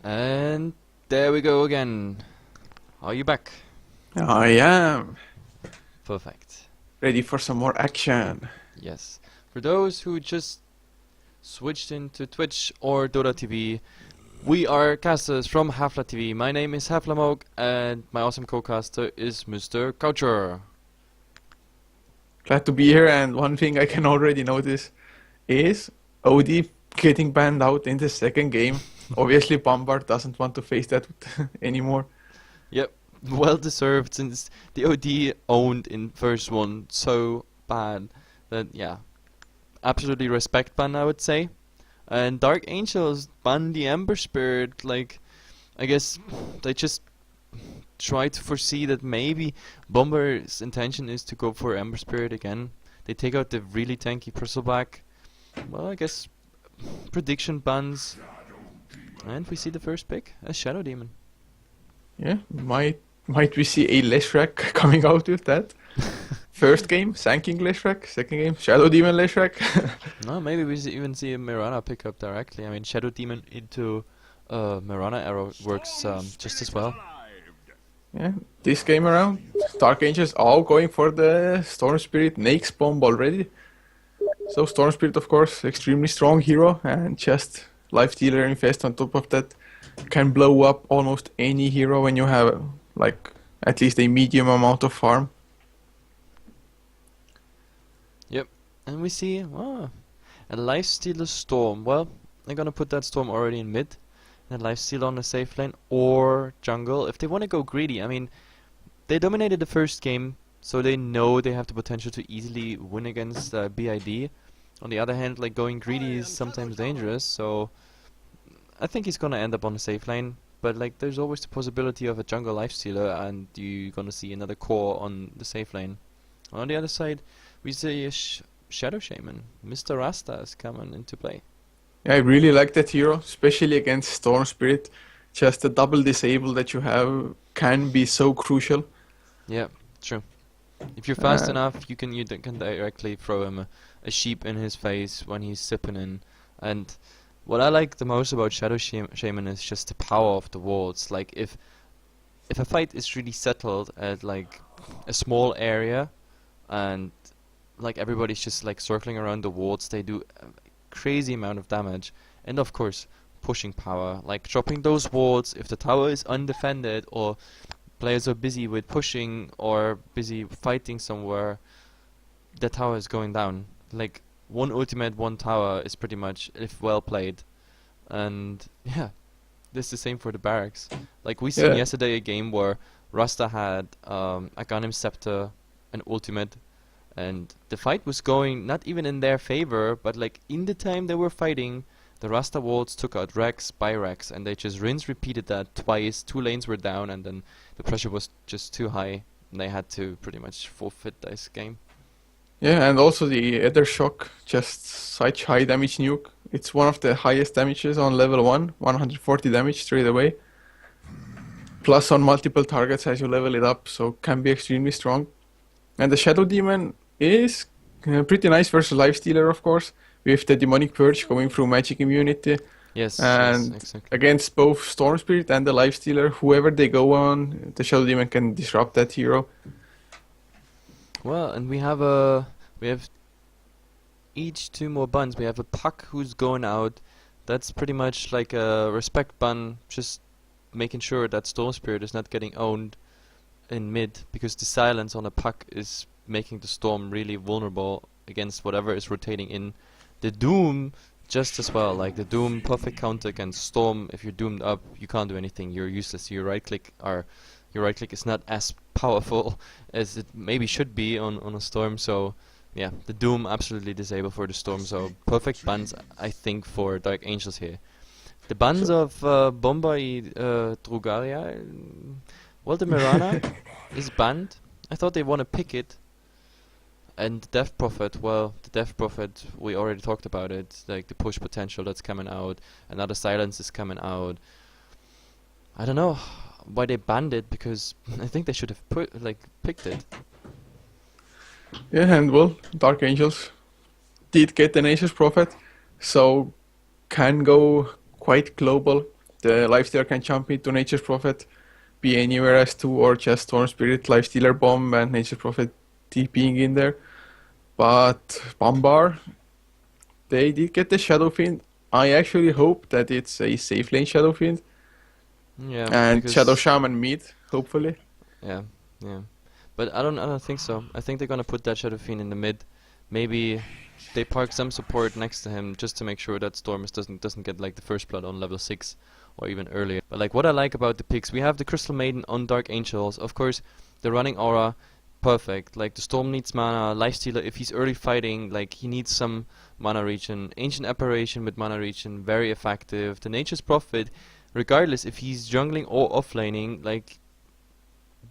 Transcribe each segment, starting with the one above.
And there we go again. Are you back? I am Perfect. ready for some more action. Yes. For those who just switched into Twitch or Dota TV, we are casters from HeflaTV. My name is Heflamoke and my awesome co-caster is Mr. Couchor. Glad to be here, and one thing I can already notice is OD getting banned out in the second game. Obviously Bombard doesn't want to face that anymore. Yep, well deserved since the OD owned in first one so bad that yeah, absolutely respect ban I would say. And Dark Angels banned the Ember Spirit, like I guess they just try to foresee that maybe Bomber's intention is to go for Ember Spirit again. They take out the really tanky Bristleback. Well, I guess prediction bans. And we see the first pick, a Shadow Demon. Yeah, might we see a Leshrac coming out with that? First game, Sanking Leshrac. Second game, Shadow Demon Leshrac. No, maybe we even see a Mirana pick up directly. I mean, Shadow Demon into Mirana arrow works just as well. Yeah, this game around, Dark Angels all going for the Storm Spirit Nake's Bomb already. So Storm Spirit, of course, extremely strong hero, and just Life Stealer Infest on top of that can blow up almost any hero when you have like at least a medium amount of farm. Yep, and we see a Lifestealer Storm. Well, they're gonna put that Storm already in mid, and Lifestealer on the safe lane or jungle. If they want to go greedy, I mean, they dominated the first game, so they know they have the potential to easily win against BiD. On the other hand, like going greedy is sometimes dangerous, so I think he's gonna end up on the safe lane. But like, there's always the possibility of a jungle lifestealer, and you're gonna see another core on the safe lane. On the other side, we see a Shadow Shaman. Mr. Rasta is coming into play. Yeah, I really like that hero, especially against Storm Spirit. Just the double disable that you have can be so crucial. Yeah, true. If you're fast enough, you can directly throw him a sheep in his face when he's sipping in. And what I like the most about Shadow Shaman is just the power of the wards. Like if a fight is really settled at like a small area, and like everybody's just like circling around the wards, they do a crazy amount of damage. And of course, pushing power, like dropping those wards if the tower is undefended or players are busy with pushing or busy fighting somewhere, the tower is going down. Like one ultimate, one tower is pretty much, if well played. And yeah, this is the same for the barracks. Like we seen yesterday a game where Rasta had a Ganem Scepter, an ultimate, and the fight was going not even in their favor, but like in the time they were fighting, the Rasta wards took out Rex by Rex, and they just repeated that twice. 2 lanes were down, and then the pressure was just too high, and they had to pretty much forfeit this game. Yeah, and also the Ether Shock, just such high damage nuke. It's one of the highest damages on level 1, 140 damage straight away. Plus on multiple targets as you level it up, so can be extremely strong. And the Shadow Demon is pretty nice versus Lifestealer, of course, with the Demonic Purge going through magic immunity. Yes, and yes, exactly. Against both Storm Spirit and the Lifestealer, whoever they go on, the Shadow Demon can disrupt that hero. Well, and we have each 2 more bans. We have a Puck who's going out. That's pretty much like a respect ban, just making sure that Storm Spirit is not getting owned in mid, because the silence on a Puck is making the Storm really vulnerable against whatever is rotating in. The Doom just as well, like the Doom perfect counter against Storm. If you're doomed up, you can't do anything, you're useless. Your right click is not as powerful as it maybe should be on a Storm, so yeah, the Doom absolutely disabled for the Storm, so perfect bans I think for Dark Angels here. The bans of Bomba Drugaria, well, the Mirana is banned. I thought they want to pick it. And the Death Prophet, well, the Death Prophet, we already talked about it, like the push potential that's coming out, another silence is coming out. I don't know why they banned it, because I think they should have picked it. Yeah, and well, Dark Angels did get the Nature's Prophet, so can go quite global. The Lifestealer can jump into Nature's Prophet, be anywhere as 2, or just Storm Spirit, Lifestealer Bomb, and Nature's Prophet TPing in there. But Bombar, they did get the Shadow Fiend. I actually hope that it's a safe lane Shadow Fiend Yeah, and Shadow because Shaman mid, hopefully. yeah, yeah. But I don't think so. I think they're gonna put that Shadow Fiend in the mid. Maybe they park some support next to him just to make sure that Stormus doesn't get like the first blood on level 6 or even earlier. But like what I like about the picks, we have the Crystal Maiden on Dark Angels. Of course, the running aura, perfect. Like the Storm needs mana, Lifestealer if he's early fighting, like he needs some mana regen. Ancient Apparition with mana regen, very effective. The Nature's Prophet, regardless if he's jungling or offlaning, like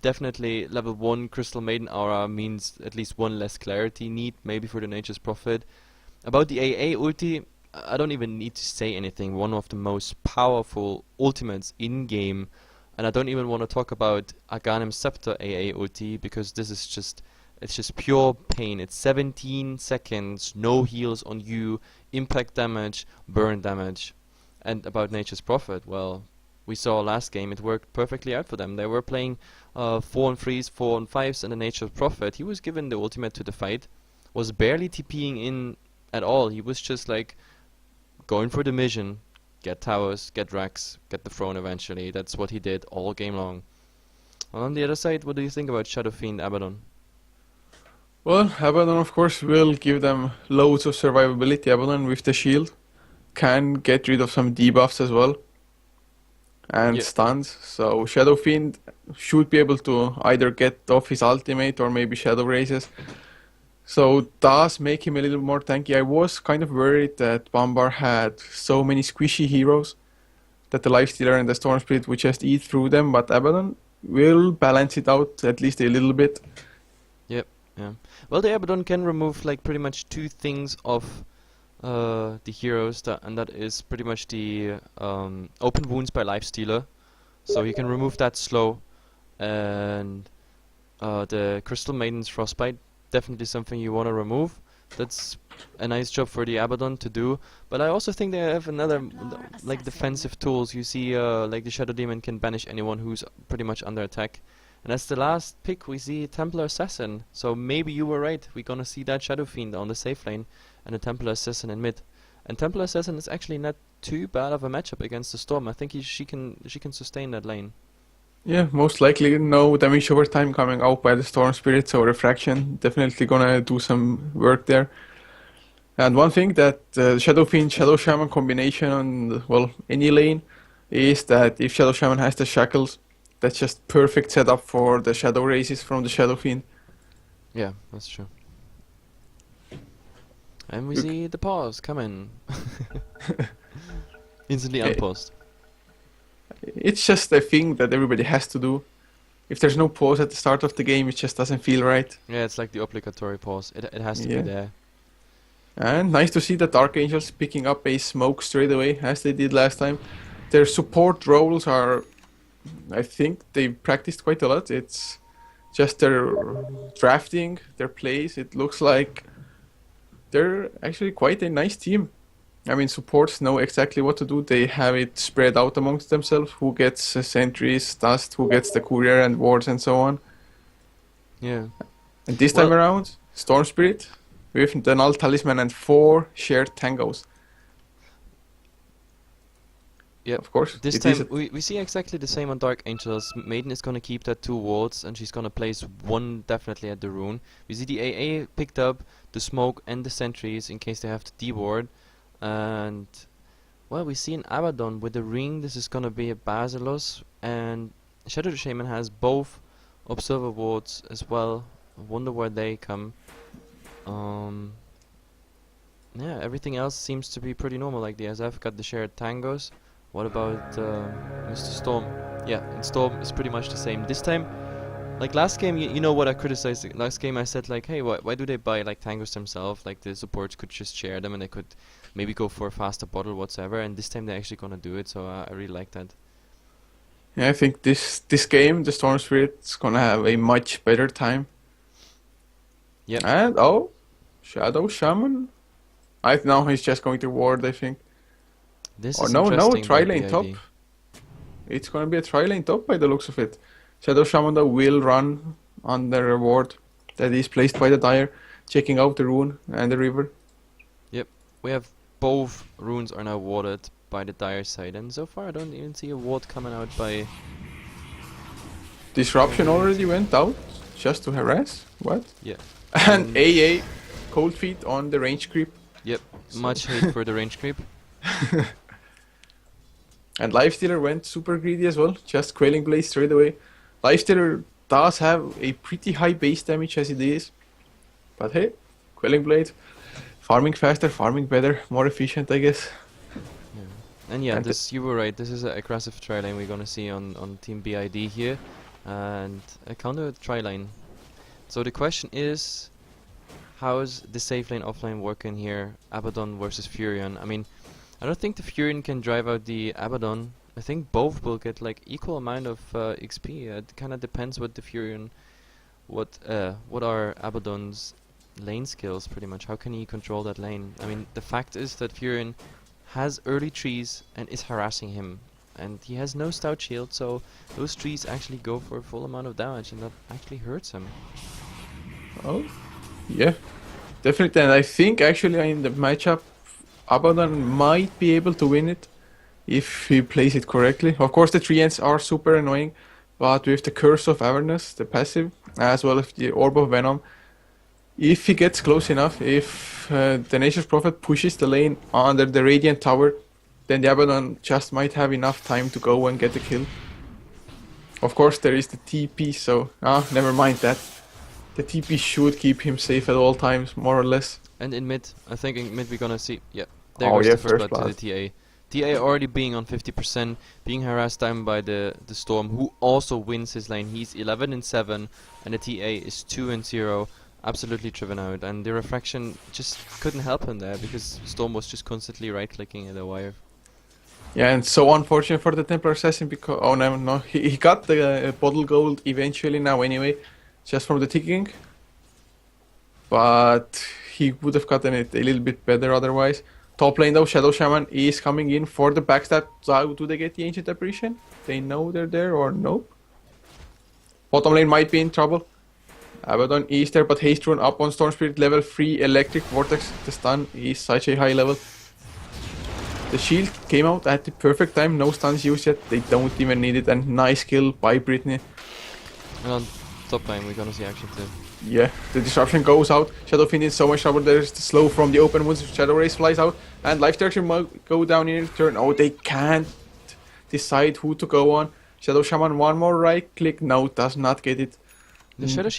definitely level 1 Crystal Maiden aura means at least one less clarity need, maybe for the Nature's Prophet. About the AA ulti, I don't even need to say anything. One of the most powerful ultimates in game, and I don't even want to talk about Aghanim Scepter AA ulti because this is it's just pure pain. It's 17 seconds, no heals on you, impact damage, burn damage. And about Nature's Prophet, well, we saw last game it worked perfectly out for them. They were playing 4-on-3s, 4-on-5s, and the Nature's Prophet. He was given the ultimate to the fight, was barely TPing in at all. He was just like going for the mission, get towers, get racks, get the throne eventually. That's what he did all game long. And on the other side, what do you think about Shadow Fiend Abaddon? Well, Abaddon, of course, will give them loads of survivability. Abaddon with the shield can get rid of some debuffs as well and Yeah, stuns. So Shadow Fiend should be able to either get off his ultimate or maybe Shadow Races. So it does make him a little more tanky. I was kind of worried that Bombar had so many squishy heroes that the Lifestealer and the Storm Spirit would just eat through them, but Abaddon will balance it out at least a little bit. yep, yeah. Well, the Abaddon can remove like pretty much two things of the heroes, and that is pretty much the open wounds by Lifestealer. So he can remove that slow, and the Crystal Maiden's Frostbite, definitely something you want to remove. That's a nice job for the Abaddon to do. But I also think they have another like defensive tools. You see, like the Shadow Demon can banish anyone who's pretty much under attack. And as the last pick, we see Templar Assassin. So maybe you were right. We're gonna see that Shadow Fiend on the safe lane and a Templar Assassin in mid. And Templar Assassin is actually not too bad of a matchup against the Storm. I think she can sustain that lane. Yeah, most likely no damage over time coming out by the Storm Spirit, so Refraction definitely gonna do some work there. And one thing that Shadow Fiend Shadow Shaman combination on well any lane is that if Shadow Shaman has the shackles, that's just perfect setup for the Shadow Races from the Shadow Fiend. Yeah, that's true. And we You see the pause come in. Instantly c- unpaused. it's just a thing that everybody has to do. If there's no pause at the start of the game, it just doesn't feel right. Yeah, it's like the obligatory pause. It has to be Yeah. there. And nice to see the Dark Angels picking up a smoke straight away, as they did last time. Their support roles are, I think, they practiced quite a lot. It's just their drafting, their plays. It looks like they're actually quite a nice team. I mean, supports know exactly what to do. They have it spread out amongst themselves. Who gets sentries, dust, who gets the courier and wards and so on. Yeah. And this time Well, around, Storm Spirit with the Null Talisman and 4 shared tangos. yep. Of course, This it is time we see exactly the same on Dark Angels. Maiden is gonna keep that 2 wards, and she's gonna place 1 definitely at the rune. We see the AA picked up the smoke and the sentries in case they have to deward. And well, we see an Abaddon with the ring. This is gonna be a Basilos, and Shadow the Shaman has both observer wards as well. I wonder where they come. Um, yeah, everything else seems to be pretty normal. Like the SF got the shared tangos. What about Mr. Storm? Yeah, and Storm is pretty much the same. This time, like last game, you know what I criticized. Last game I said like, hey, why do they buy like tangos themselves? Like the supports could just share them and they could maybe go for a faster bottle whatsoever. And this time they're actually gonna do it, so I really like that. Yeah, I think this game, the Storm Spirit's gonna have a much better time. Yep. And oh, Shadow Shaman. I now he's just going to ward, I think. This Oh is no, interesting by tri-lane top. BiD. It's gonna be a tri-lane top by the looks of it. Shadow Shaman though will run on the reward that is placed by the Dire, checking out the rune and the river. Yep, we have both runes are now warded by the Dire side, and so far I don't even see a ward coming out by... Disruption already went out just to harass. What? Yeah. And AA cold feet on the range creep. Yep, much hate for the range creep. And Lifestealer went super greedy as well, just Quelling Blade straight away. Lifestealer does have a pretty high base damage as it is. But hey, Quelling Blade, farming faster, farming better, more efficient I guess. Yeah. And yeah, And this you were right, this is an aggressive tri-lane we're gonna see on Team BiD here. And a counter tri-lane. So the question is, how is the safe lane offlane working here, Abaddon versus Furion? I mean, I don't think the Furion can drive out the Abaddon. I think both will get like equal amount of XP. It kind of depends what the Furion, what are Abaddon's lane skills pretty much. How can he control that lane? I mean, the fact is that Furion has early trees and is harassing him. And he has no stout shield, so those trees actually go for a full amount of damage and that actually hurts him. Oh, yeah, definitely. And I think actually in the matchup, Abaddon might be able to win it if he plays it correctly. Of course, the tree ends are super annoying, but with the Curse of Avernus, the passive, as well as the Orb of Venom, if he gets close enough, if the Nature's Prophet pushes the lane under the Radiant Tower, then the Abaddon just might have enough time to go and get the kill. Of course, there is the TP, so never mind that. The TP should keep him safe at all times, more or less. And in mid, I think in mid we're gonna see, yeah, Oh, goes yeah, the first first blood to the TA. TA already being on 50%, being harassed down by the Storm, who also wins his lane. He's 11 and 7, and the TA is 2 and 0, absolutely driven out. And the refraction just couldn't help him there because Storm was just constantly right-clicking at the wire. Yeah, and so unfortunate for the Templar Assassin because he got the bottle gold eventually now anyway, just from the ticking. But he would have gotten it a little bit better otherwise. Top lane though, Shadow Shaman is coming in for the backstab. So do they get the Ancient Apparition? They know they're there or nope? Bottom lane might be in trouble. Abaddon is there, but Haste Rune up on Storm Spirit level 3. Electric Vortex, the stun is such a high level. The shield came out at the perfect time, no stuns used yet. They don't even need it, and nice kill by Brittany. And on top lane we're gonna see action too. Yeah, the disruption goes out. Shadowfiend in so much trouble. There's the slow from the open wounds. Shadow Race flies out, and Life Destruction might go down in return. Oh, they can't decide who to go on. Shadow Shaman, one more right click. No, does not get it. The Shadow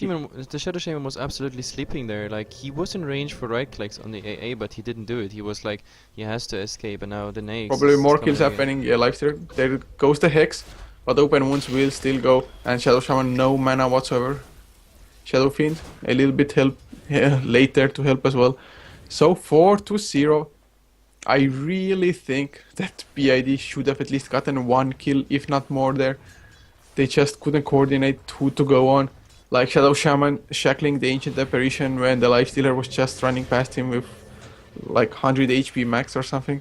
Shaman was absolutely sleeping there. Like, he was in range for right clicks on the AA, but he didn't do it. He was like, he has to escape, and now the Nax. Probably is more coming kills again. happening. Yeah, Life Destruction. There goes the Hex, but open wounds will still go. And Shadow Shaman, no mana whatsoever. Shadow Fiend, a little bit help late there to help as well. So 4-0. I really think that BiD should have at least gotten one kill, if not more there. They just couldn't coordinate who to go on. Like Shadow Shaman shackling the Ancient Apparition when the Lifestealer was just running past him with like 100 HP max or something.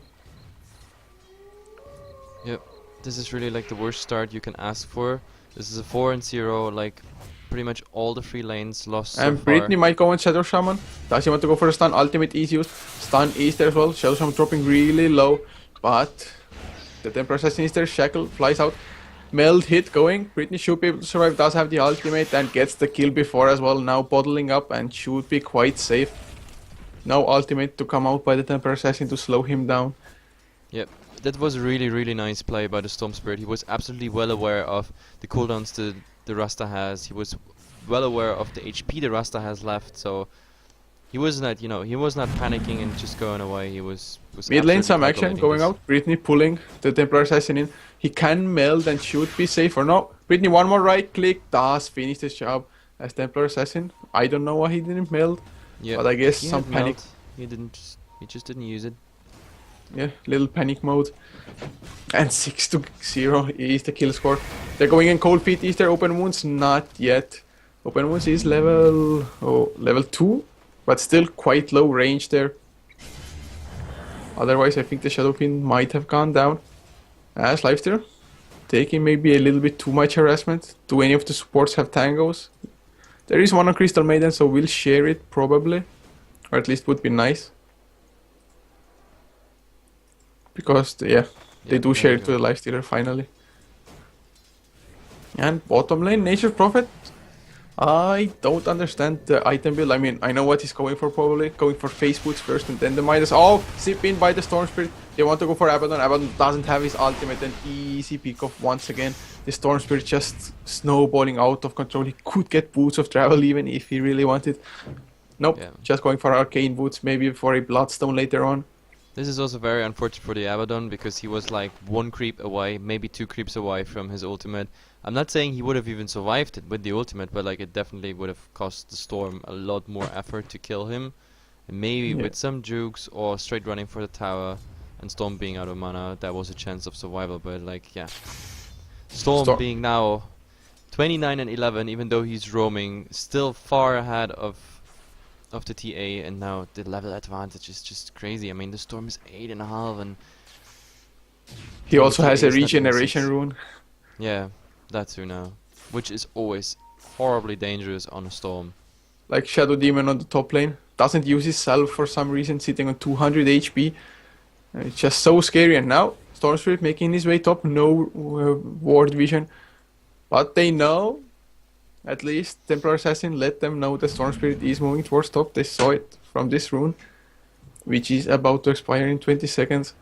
Yep, this is really like the worst start you can ask for. This is a 4-0, like pretty much all the 3 lanes lost And so far. Brittany might go on Shadow Shaman. Does he want to go for a stun? Ultimate is used. Stun is there as well. Shadow Shaman dropping really low. But the Templar Assassin is there. Shackle flies out. Meld hit going. Brittany should be able to survive. Does have the ultimate and gets the kill before as well. Now bottling up and should be quite safe. No ultimate to come out by the Templar Assassin to slow him down. Yep, that was a really, really nice play by the Storm Spirit. He was absolutely well aware of the cooldowns the Rasta has. He was well aware of the HP the Rasta has left, so he was not, he was not panicking and just going away. He was Mid lane some absolutely action calculating going this. out. Brittany pulling the Templar Assassin in. He can meld and should be safe or no. Brittany one more right click. Does finish the job as Templar Assassin. I don't know why he didn't meld. Yeah, But I guess he some had panic. melt. He just didn't use it. Yeah, little panic mode. And 6-0 is the kill score. They're going in cold feet. Is there open wounds? Not yet. Open wounds is level 2, but still quite low range there. Otherwise, I think the Shadow Fiend might have gone down. As Lifestealer taking maybe a little bit too much harassment. Do any of the supports have tangos? There is one on Crystal Maiden, so we'll share it probably. Or at least would be nice. Because, yeah, they do share it to the Lifestealer finally. And bottom lane, Nature's Prophet. I don't understand the item build. I mean, I know what he's going for probably. Going for face boots first and then the Midas. Oh, zip in by the Storm Spirit. They want to go for Abaddon. Abaddon doesn't have his ultimate. An easy pick off once again. The Storm Spirit just snowballing out of control. He could get Boots of Travel even if he really wanted. Nope, just going for Arcane Boots, maybe for a Bloodstone later on. This is also very unfortunate for the Abaddon because he was like 1 creep away, maybe 2 creeps away from his ultimate. I'm not saying he would have even survived it with the ultimate, but like it definitely would have cost the Storm a lot more effort to kill him. And maybe with some jukes or straight running for the tower and Storm being out of mana, there was a chance of survival, but like, yeah. Storm being now 29 and 11, even though he's roaming, still far ahead of the TA, and now the level advantage is just crazy. I mean, the Storm is 8.5, and he also has a regeneration rune. Yeah, that too now, which is always horribly dangerous on a Storm. Like Shadow Demon on the top lane, doesn't use his self for some reason, sitting on 200 HP. It's just so scary. And now Storm Spirit making his way top, no ward vision, but they know. At least Templar Assassin let them know the Storm Spirit is moving towards top. They saw it from this rune, which is about to expire in 20 seconds.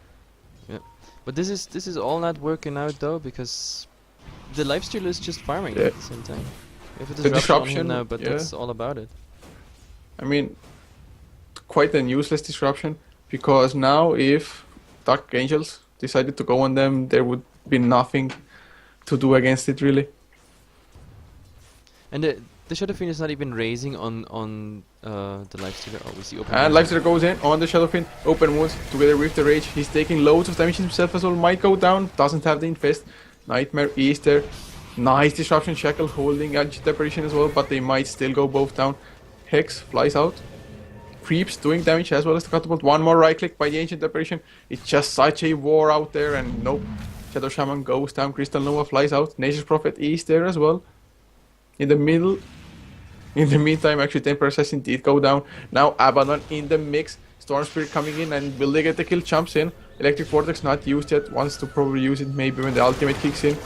Yeah, but this is all not working out though, because the Lifestealer is just farming at the same time. We have a disruption on him now, but that's all about it. I mean, quite an useless disruption, because now if Dark Angels decided to go on them, there would be nothing to do against it really. And the Shadow Fiend is not even raising on the Lifestealer. Oh, we see open. And Lifestealer goes in on the Shadow Fiend. Open wounds together with the Rage. He's taking loads of damage himself as well. Might go down. Doesn't have the Infest. Nightmare is there. Nice disruption. Shackle holding Ancient Apparition as well, but they might still go both down. Hex flies out. Creeps doing damage as well as the Catapult. One more right click by the Ancient Apparition. It's just such a war out there, and nope. Shadow Shaman goes down. Crystal Nova flies out. Nature's Prophet is there as well. In the middle, in the meantime, actually Templar Assassin did go down. Now Abaddon in the mix. Storm Spirit coming in, and will they get the kill? Jumps in. Electric Vortex not used yet. Wants to probably use it maybe when the ultimate kicks in.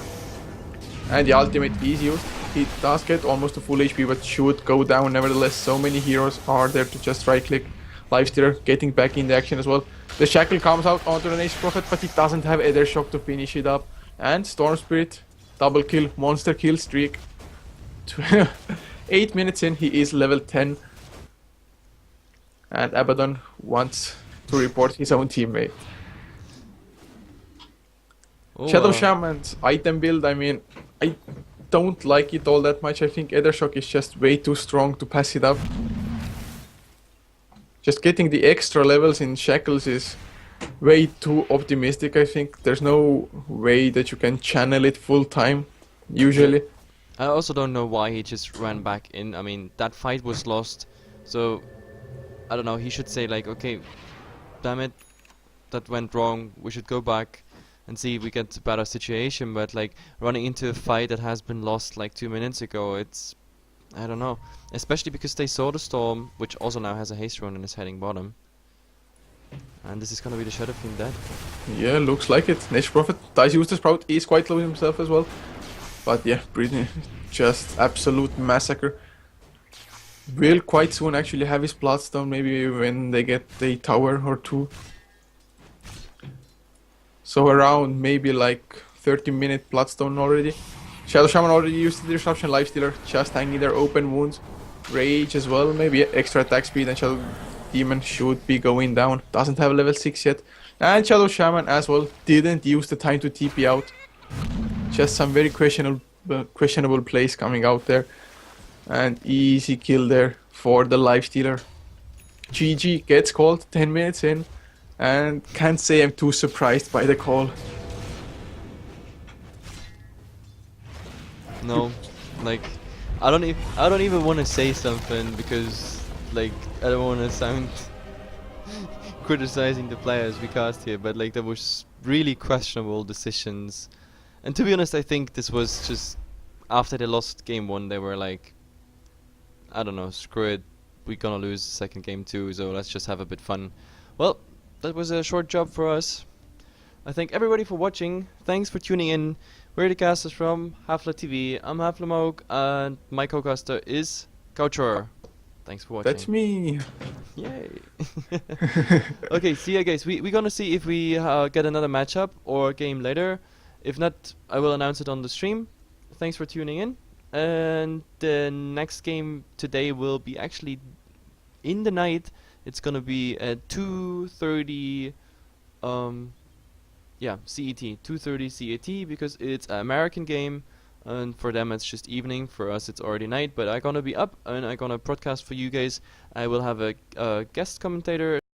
And the ultimate is used. He does get almost a full HP, but should go down nevertheless. So many heroes are there to just right click. Lifestealer getting back in the action as well. The Shackle comes out onto the Nature's Prophet, but he doesn't have Ether Shock to finish it up. And Storm Spirit, double kill, monster kill streak. 8 minutes in, he is level 10. And Abaddon wants to report his own teammate. Shadow Shaman's item build, I mean, I don't like it all that much. I think Ether Shock is just way too strong to pass it up. Just getting the extra levels in Shackles is way too optimistic, I think. There's no way that you can channel it full time, usually. I also don't know why he just ran back in. I mean, that fight was lost, so I don't know, he should say like, okay, damn it, that went wrong, we should go back and see if we get a better situation, but like running into a fight that has been lost like 2 minutes ago, it's, I don't know, especially because they saw the Storm, which also now has a haste rune and is heading bottom. And this is gonna be the Shadow Fiend dead. Yeah, looks like it. Nature's Prophet does use the Sprout, is quite low himself as well. But yeah, pretty just absolute massacre. Will quite soon actually have his Bloodstone, maybe when they get a tower or two. So around maybe like 30-minute Bloodstone already. Shadow Shaman already used the disruption. Lifestealer just hanging there, open wounds. Rage as well, maybe extra attack speed, and Shadow Demon should be going down. Doesn't have level 6 yet. And Shadow Shaman as well didn't use the time to TP out. Just some very questionable plays coming out there. And easy kill there for the Lifestealer. GG gets called 10 minutes in. And can't say I'm too surprised by the call. No, like I don't even want to say something because like I don't want to sound criticizing the players we cast here, but like there was really questionable decisions. And to be honest, I think this was just after they lost game 1, they were like, I don't know, screw it, we're gonna lose the second game too, so let's just have a bit fun. Well, that was a short job for us. I thank everybody for watching. Thanks for tuning in. Where the cast is from, HeflaTV. I'm Heflamoke, and my co-caster is Couchor. Thanks for watching. That's me. Yay! Okay, see ya guys. We're gonna see if we get another matchup or game later. If not, I will announce it on the stream. Thanks for tuning in. And the next game today will be actually in the night. It's gonna be at 2:30 yeah, CET, 2:30 CET, because it's an American game, and for them it's just evening. For us it's already night, but I'm gonna be up and I'm gonna broadcast for you guys. I will have a guest commentator